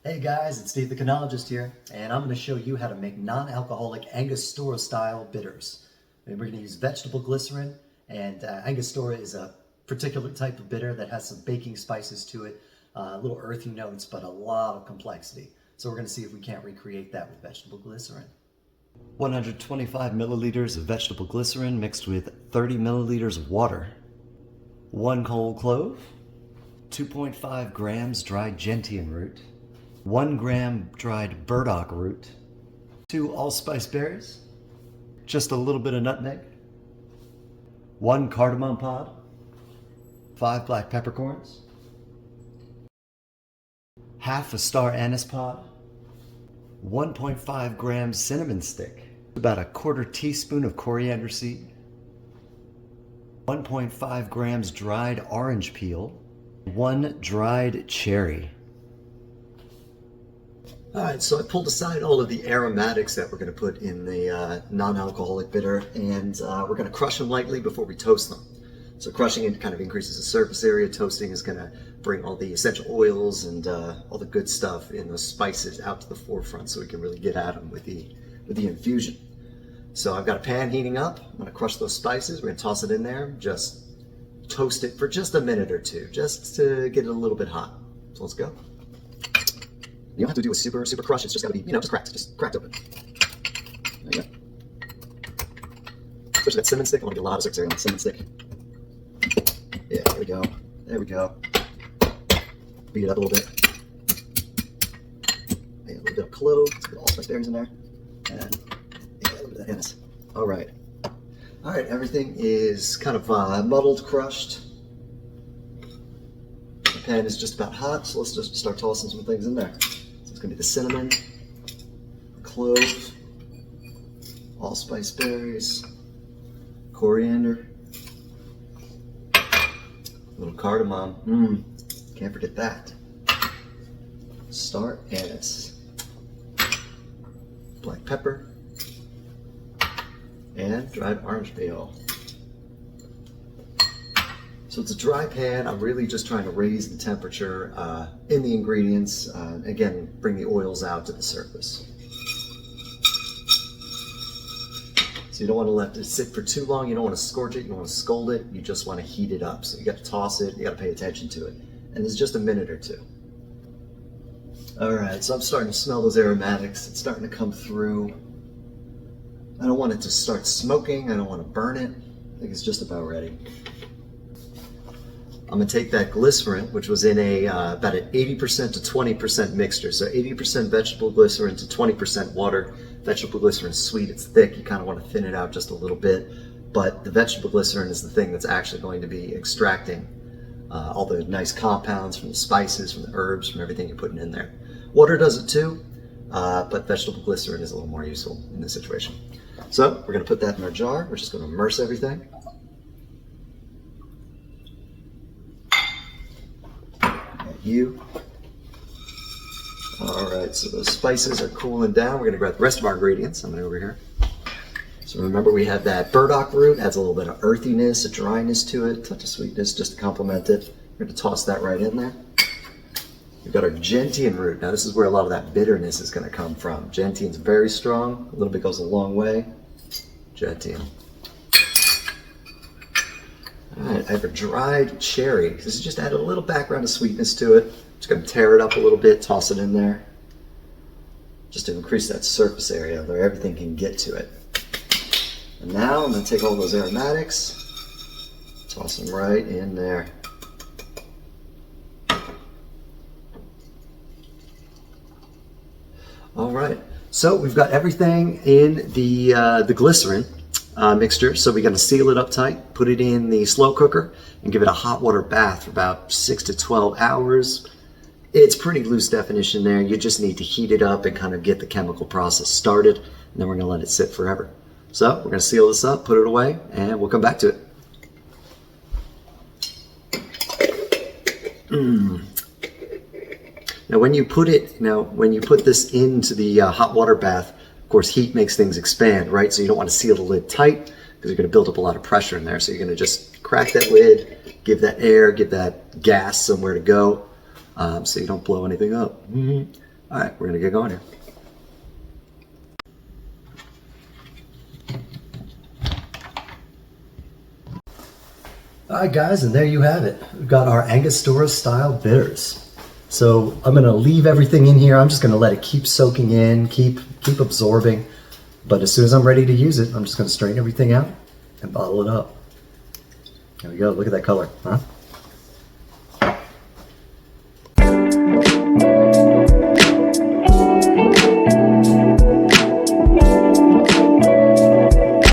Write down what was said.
Hey guys, it's Steve the Cannologist here, and I'm going to show you how to make non-alcoholic Angostura-style bitters. And we're going to use vegetable glycerin, and Angostura is a particular type of bitter that has some baking spices to it, little earthy notes, but a lot of complexity. So we're going to see if we can't recreate that with vegetable glycerin. 125 milliliters of vegetable glycerin mixed with 30 milliliters of water, 1 whole clove, 2.5 grams dried gentian root, 1 gram dried burdock root, 2 allspice berries, just a little bit of nutmeg, 1 cardamom pod, 5 black peppercorns, half a star anise pod, 1.5 grams cinnamon stick, about 1/4 teaspoon of coriander seed, 1.5 grams dried orange peel, 1 dried cherry. All right, so I pulled aside all of the aromatics that we're going to put in the non-alcoholic bitter, and we're going to crush them lightly before we toast them. So crushing it kind of increases the surface area. Toasting is going to bring all the essential oils and all the good stuff in those spices out to the forefront, so we can really get at them with the infusion. So I've got a pan heating up. I'm going to crush those spices. We're going to toss it in there. Just toast it for just a minute or two, just to get it a little bit hot. So let's go. You don't have to do a super crush. It's just got to be, just cracked open. There you go. Especially that cinnamon stick. I want to get a lot of surface area on the cinnamon stick. Yeah, there we go. There we go. Beat it up a little bit. And a little bit of clove. Let's get allspice berries in there. And yeah, a little bit of anise. All right. All right, everything is kind of muddled, crushed. The pan is just about hot, so let's just start tossing some things in there. So it's going to be the cinnamon, clove, allspice berries, coriander, a little cardamom. Can't forget that. Star anise, black pepper, and dried orange peel. So it's a dry pan. I'm really just trying to raise the temperature in the ingredients. Again, bring the oils out to the surface. So you don't want to let it sit for too long. You don't want to scorch it. You don't want to scald it. You just want to heat it up. So you got to toss it. You got to pay attention to it. And it's just a minute or two. All right, so I'm starting to smell those aromatics. It's starting to come through. I don't want it to start smoking. I don't want to burn it. I think it's just about ready. I'm going to take that glycerin, which was in about an 80% to 20% mixture. So 80% vegetable glycerin to 20% water. Vegetable glycerin is sweet, it's thick. You kind of want to thin it out just a little bit. But the vegetable glycerin is the thing that's actually going to be extracting all the nice compounds from the spices, from the herbs, from everything you're putting in there. Water does it too, but vegetable glycerin is a little more useful in this situation. So we're going to put that in our jar. We're just going to immerse everything. You. All right, so those spices are cooling down. We're going to grab the rest of our ingredients. I'm going to over here. So remember, we have that burdock root. Adds a little bit of earthiness, a dryness to it, a touch of sweetness just to complement it. We're going to toss that right in there. We've got our gentian root. Now this is where a lot of that bitterness is going to come from. Gentian's very strong. A little bit goes a long way. Gentian. All right, I have a dried cherry. This is just add a little background of sweetness to it. Just going to tear it up a little bit, toss it in there. Just to increase that surface area where everything can get to it. And now I'm going to take all those aromatics, toss them right in there. All right, so we've got everything in the glycerin mixture. So we're going to seal it up tight, put it in the slow cooker, and give it a hot water bath for about 6 to 12 hours. It's pretty loose definition there. You just need to heat it up and kind of get the chemical process started, and then we're going to let it sit forever. So we're going to seal this up, put it away, and we'll come back to it. Now when you put this into the hot water bath, of course heat makes things expand, right? So you don't want to seal the lid tight because you're going to build up a lot of pressure in there. So you're going to just crack that lid, give that air, give that gas somewhere to go, so you don't blow anything up. All right, we're gonna get going here. All right, guys, and there you have it. We've got our Angostura-style bitters. So I'm gonna leave everything in here. I'm just gonna let it keep soaking in, keep absorbing. But as soon as I'm ready to use it, I'm just gonna straighten everything out and bottle it up. There we go. Look at that color, huh?